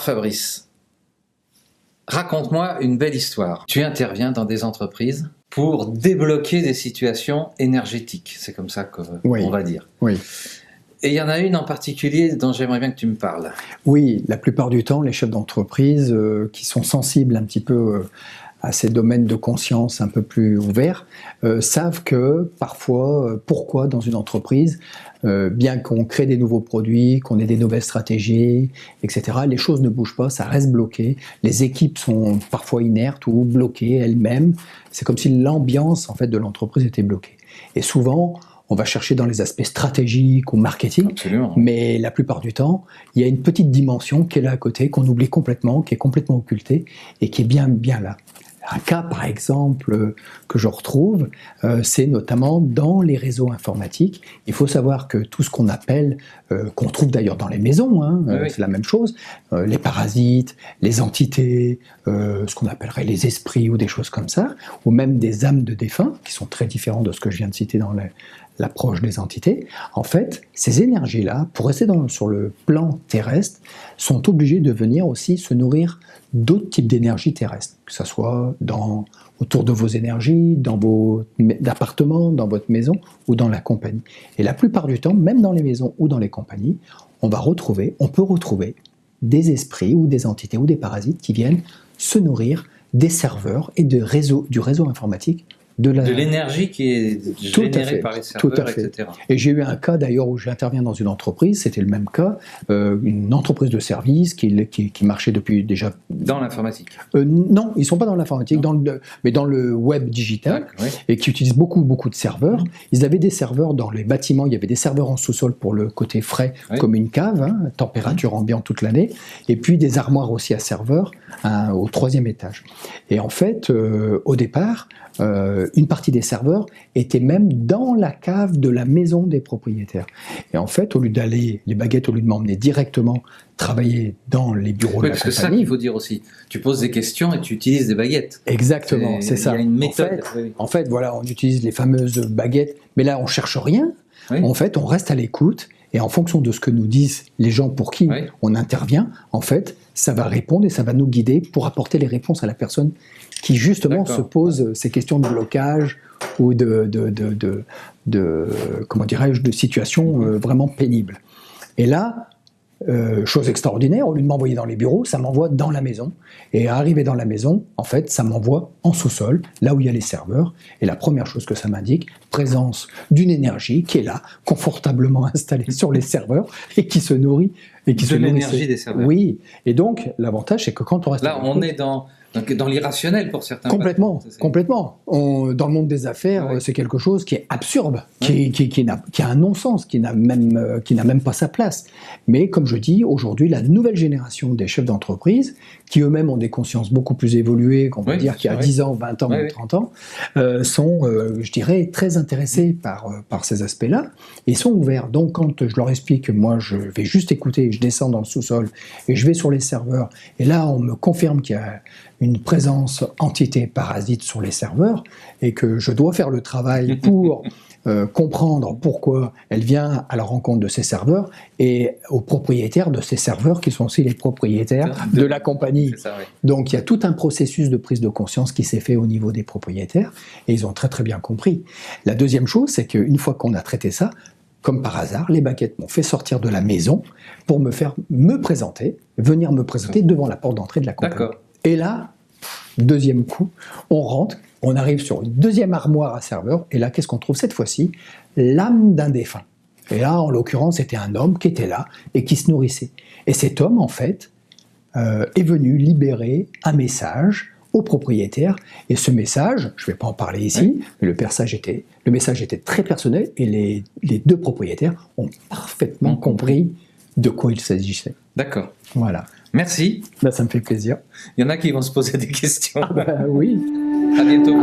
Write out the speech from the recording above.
Fabrice, raconte-moi une belle histoire. Tu interviens dans des entreprises pour débloquer des situations énergétiques. C'est comme ça qu'on va dire. Oui. Et il y en a une en particulier dont j'aimerais bien que tu me parles. Oui, la plupart du temps, les chefs d'entreprise qui sont sensibles un petit peu à ces domaines de conscience un peu plus ouverts, savent que parfois, pourquoi dans une entreprise, bien qu'on crée des nouveaux produits, qu'on ait des nouvelles stratégies, etc., les choses ne bougent pas, ça reste bloqué. Les équipes sont parfois inertes ou bloquées elles-mêmes. C'est comme si l'ambiance en fait, de l'entreprise était bloquée. Et souvent, on va chercher dans les aspects stratégiques ou marketing, Absolument. Mais la plupart du temps, il y a une petite dimension qui est là à côté, qu'on oublie complètement, qui est complètement occultée et qui est bien là. Un cas, par exemple, que je retrouve, c'est notamment dans les réseaux informatiques. Il faut savoir que tout ce qu'on appelle, qu'on trouve d'ailleurs dans les maisons, oui. c'est la même chose, les parasites, les entités, ce qu'on appellerait les esprits ou des choses comme ça, ou même des âmes de défunts, qui sont très différents de ce que je viens de citer dans l'approche des entités. En fait, ces énergies-là, pour rester sur le plan terrestre, sont obligées de venir aussi se nourrir d'autres types d'énergie terrestre, que ce soit autour de vos énergies, dans vos appartements, dans votre maison ou dans la compagnie. Et la plupart du temps, même dans les maisons ou dans les compagnies, on peut retrouver des esprits ou des entités ou des parasites qui viennent se nourrir des serveurs et du réseau informatique de l'énergie qui est générée par les serveurs, etc. Et j'ai eu un cas d'ailleurs où j'interviens dans une entreprise, c'était le même cas, une entreprise de service qui marchait depuis déjà... Dans l'informatique Non, ils ne sont pas dans l'informatique, mais dans le web digital, et qui utilisent beaucoup de serveurs. Ils avaient des serveurs dans les bâtiments, il y avait des serveurs en sous-sol pour le côté frais, comme une cave, température ambiante toute l'année, et puis des armoires aussi à serveurs au 3e étage. Et en fait, au départ, une partie des serveurs était même dans la cave de la maison des propriétaires. Et en fait, au lieu de m'emmener directement travailler dans les bureaux de la compagnie... parce que ça qu'il faut dire aussi. Tu poses des questions et tu utilises des baguettes. Exactement, c'est ça. Il y a une méthode. En fait, voilà, on utilise les fameuses baguettes, mais là, on cherche rien. Oui. En fait, on reste à l'écoute, et en fonction de ce que nous disent les gens pour qui on intervient, en fait, ça va répondre et ça va nous guider pour apporter les réponses à la personne qui justement se pose ces questions de blocage ou comment dirais-je, de situations vraiment pénibles. Et là, chose extraordinaire, au lieu de m'envoyer dans les bureaux, ça m'envoie dans la maison. Et arrivé dans la maison, en fait, ça m'envoie en sous-sol, là où il y a les serveurs. Et la première chose que ça m'indique, présence d'une énergie qui est là, confortablement installée sur les serveurs et qui se nourrit. De l'énergie des serveurs. Oui. Et donc, l'avantage, c'est que quand on reste... Là, on est dans l'irrationnel pour certains. Complètement. Dans le monde des affaires, c'est quelque chose qui est absurde, qui a un non-sens, qui n'a même pas sa place. Mais comme je dis, aujourd'hui, la nouvelle génération des chefs d'entreprise, qui eux-mêmes ont des consciences beaucoup plus évoluées, qu'on peut dire qu'il y a 10 ans, 20 ans, 30 ans, sont, je dirais, très intéressés par ces aspects-là, et sont ouverts. Donc, quand je leur explique que moi, je vais juste écouter, je descends dans le sous-sol, et je vais sur les serveurs, et là, on me confirme qu'il y a une présence entité parasite sur les serveurs, et que je dois faire le travail pour comprendre pourquoi elle vient à la rencontre de ces serveurs et aux propriétaires de ces serveurs qui sont aussi les propriétaires de la compagnie. Ça, Donc il y a tout un processus de prise de conscience qui s'est fait au niveau des propriétaires et ils ont très très bien compris. La deuxième chose, c'est qu'une fois qu'on a traité ça, comme par hasard, les baguettes m'ont fait sortir de la maison pour venir me présenter devant la porte d'entrée de la compagnie. Et là, deuxième coup, on rentre, on arrive sur une deuxième armoire à serveur, et là, qu'est-ce qu'on trouve cette fois-ci? L'âme d'un défunt. Et là, en l'occurrence, c'était un homme qui était là et qui se nourrissait. Et cet homme, en fait, est venu libérer un message au propriétaire. Et ce message, je ne vais pas en parler ici, mais le message était très personnel, et les deux propriétaires ont parfaitement compris de quoi il s'agissait. D'accord. Voilà. Merci. Ça me fait plaisir. Il y en a qui vont se poser des questions. Oui. À bientôt.